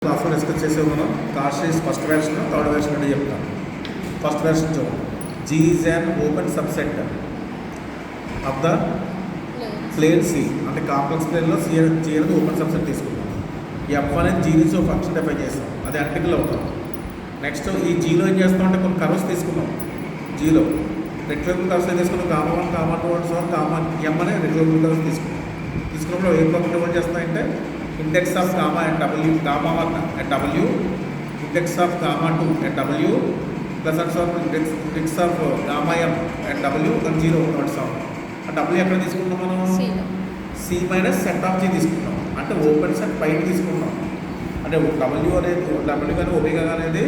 క్లాస్లో డిస్కస్ చేసే మనం కార్షీస్ ఫస్ట్ వెర్షన్ థర్డ్ వెర్షన్ అంటే చెప్తాను. ఫస్ట్ వెర్షన్ చూడండి. G is an open subset of the plane C. అంటే కాంప్లెక్స్ ప్లేన్లో G అనేది ఓపెన్ సబ్సెట్ తీసుకున్నాం. F అనేది G నుంచి ఒక ఫంక్షన్ డిఫైన్ చేస్తాం, అది ఆర్టికల్ అవుతాం. నెక్స్ట్ ఈ జీలో ఏం చేస్తాం అంటే కొన్ని కర్వ్స్ తీసుకున్నాం. జీలో రెక్టాంగులర్ కర్వ్స్ ఏం తీసుకున్నాం, gamma 1 gamma 2 and so gamma M అనే రెక్టాంగులర్ కర్వ్స్ తీసుకున్నప్పుడు ఏ ప్రాపర్టీ ఏం చేస్తాయంటే index of gamma at W, gamma 1 at W, index of gamma 2 at W plus and so index of gamma M at W and 0 and so ఆ W ఎక్కడ తీసుకున్నాం మనం, C minus set of G తీసుకున్నాం. అంటే open set పైన తీసుకున్నాం. అంటే W అనేది W కానీ ఒమేగా అనేది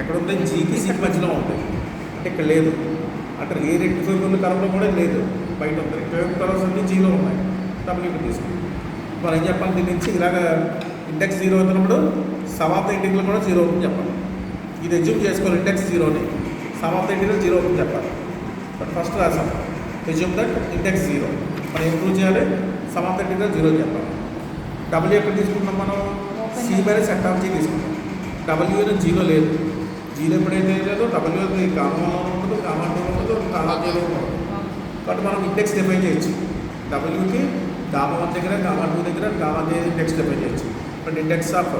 ఎక్కడ ఉంది, Gకి Cకి మధ్యలో ఉంది. అంటే ఇక్కడ లేదు. అంటే ఏ రెక్టిఫైబుల్ కర్వ్లో కూడా లేదు, బయట ఉంది. రెక్టిఫైబుల్ కర్వ్స్ అన్ని జీలో ఉన్నాయి, W తీసుకున్నాం. మనం ఏం చెప్పాలి, దీని నుంచి ఇలాగ ఇండెక్స్ 0 అవుతున్నప్పుడు సమ్ ఆఫ్ ద ఇంటిగ్రల్ కూడా 0 అవుతుంది చెప్పాలి. ఇది ఎజ్యూమ్ చేసుకోవాలి, ఇండెక్స్ 0ని సమ్ ఆఫ్ ద ఇంటిగ్రల్ 0 అవుతుంది చెప్పాలి. బట్ ఫస్ట్ రాసాం ఎజ్యూమ్ దట్ ఇండెక్స్ 0. మనం ఏం ప్రూవ్ చేయాలి, సమ్ ఆఫ్ ద ఇంటిగ్రల్ 0 చెప్పాలి. W ఎక్కడ తీసుకుంటాం మనం, C minus set of G తీసుకుంటాం. W అనేది 0 లేదు, 0 ఎప్పుడైతే లేదో W అనేది గామా 1 ఉండదు, గామా 2 ఉండదు, గామా 0 ఉండదు. కాబట్టి మనం ఇండెక్స్ డిఫైన్ చేయొచ్చు. Wకి గామా 1 దగ్గర, గామా 2 దగ్గర, గామా ఇండెక్స్ డిఫైన్ చేయొచ్చు. But index of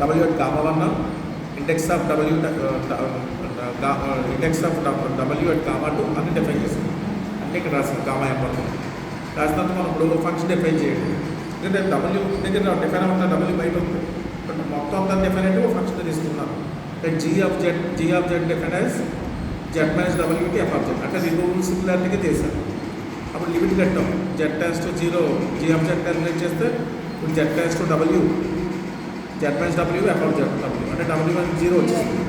W at gamma 1, index of W index of W at gamma 2 అని డిఫైన్ చేస్తాం. అంటే ఇక్కడ రాస్తాం గామా M రాసినంత మనం ఇప్పుడు ఫంక్షన్ డిఫైన్ చేయండి. ఎందుకంటే W దగ్గర డిఫైన్ అవుతుంది, W బయట ఉంది. బట్ మొత్తం అంతా డిఫైన్ అయితే ఒక ఫంక్షన్ తీసుకున్నాం. G of Z define as Z minus W కి F of Z. అంటే రెండు సిమిలారిటీగా చేశాను. అప్పుడు లిమిట్ కట్టాం, Z tends to 0, G of Z calculate చేస్తే ఇప్పుడు Z tends to W, Z minus W F of Z W. అంటే W అనేది 0 వచ్చింది.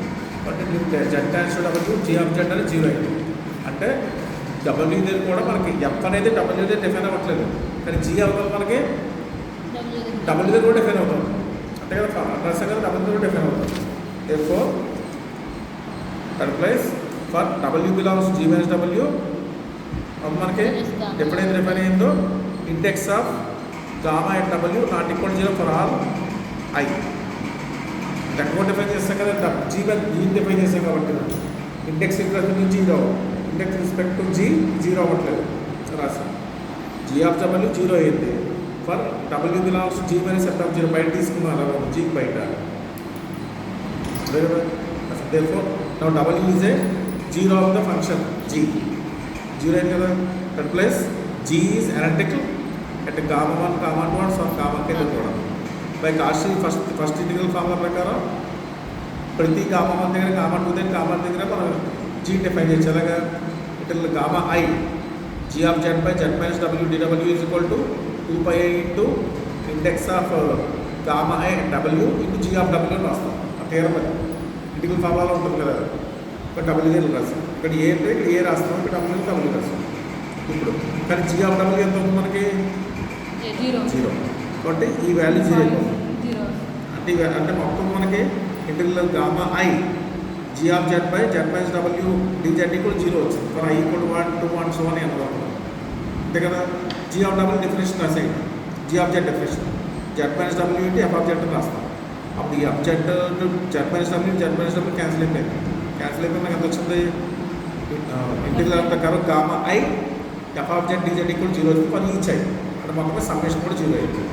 అంటే Z tends to W, G of Z అనేది 0 అయింది. అంటే W దగ్గర కూడా మనకి F అనేది W దగ్గర డిఫైన్ అవ్వట్లేదు, కానీ G అవుతుంది మనకి W దగ్గర కూడా డిఫైన్ అవుతుంది. అంటే కదా అడ్రస్ కదా W దగ్గర డిఫైన్ అవుతుంది. therefore third place for W belongs G minus W. అప్పుడు మనకి ఎప్పుడైతే డిఫైన్ అయిందో index of gamma at W not equal 0 for all I. ఎక్కువ డిఫైన్ చేస్తాం కదా, G డిఫైన్ చేస్తాం కాబట్టి index equal to 0, index respect to G 0 అవ్వట్లేదు రాసాం. G ఆఫ్ W 0 అయింది. For W belongs G minus set of 0 బయట తీసుకున్నారు, G బయట. therefore now W is a 0 of the function G. 0 అయింది కదా. Third place G is analytical at gamma 1 gamma 2 and so gamma k కూడా by కార్షీ first integral formula ప్రకారం ప్రతి gamma 1 దగ్గర, gamma 2 దగ్గర, గామా దగ్గర మనం G డిఫైన్ చేయొచ్చు. అలాగా ఇట్లా gamma I G of Z by Z minus W dW is equal to 2πi into index of gamma I W into G of W రాస్తాం. తీరం అది ఇంటిగ్రల్ ఫార్ములాలో ఉంటుంది కదా, ఇక్కడ W దగ్గర రాస్తాం. ఇక్కడ ఏ అంటే ఇక్కడ ఏ రాస్తాం, ఇక్కడ W రాస్తాం. ఇప్పుడు కానీ G of W ఎంత ఉంది మనకి 0. కాబట్టి ఈ వాల్యూ 0 అయిపోతుంది. అంటే మొత్తం మనకి integral gamma I G of Z by Z minus W dZ equal 0 వచ్చింది. For I equal 1, 2 and so on ఎంత వరకు అంతే కదా. G of W డెఫినేషన్ రాసాయి, G of Z definition Z minus W అంటే F of Z అని రాస్తాం. అప్పుడు ఈ F Z minus W cancel అయిపోయింది. నాకు ఎంత వచ్చింది, ఇంటిగ్రల్ అంత correct gamma I F of Z dZ equal 0 for each I. అంటే మొత్తం సమ్మేషన్ కూడా 0 అయింది.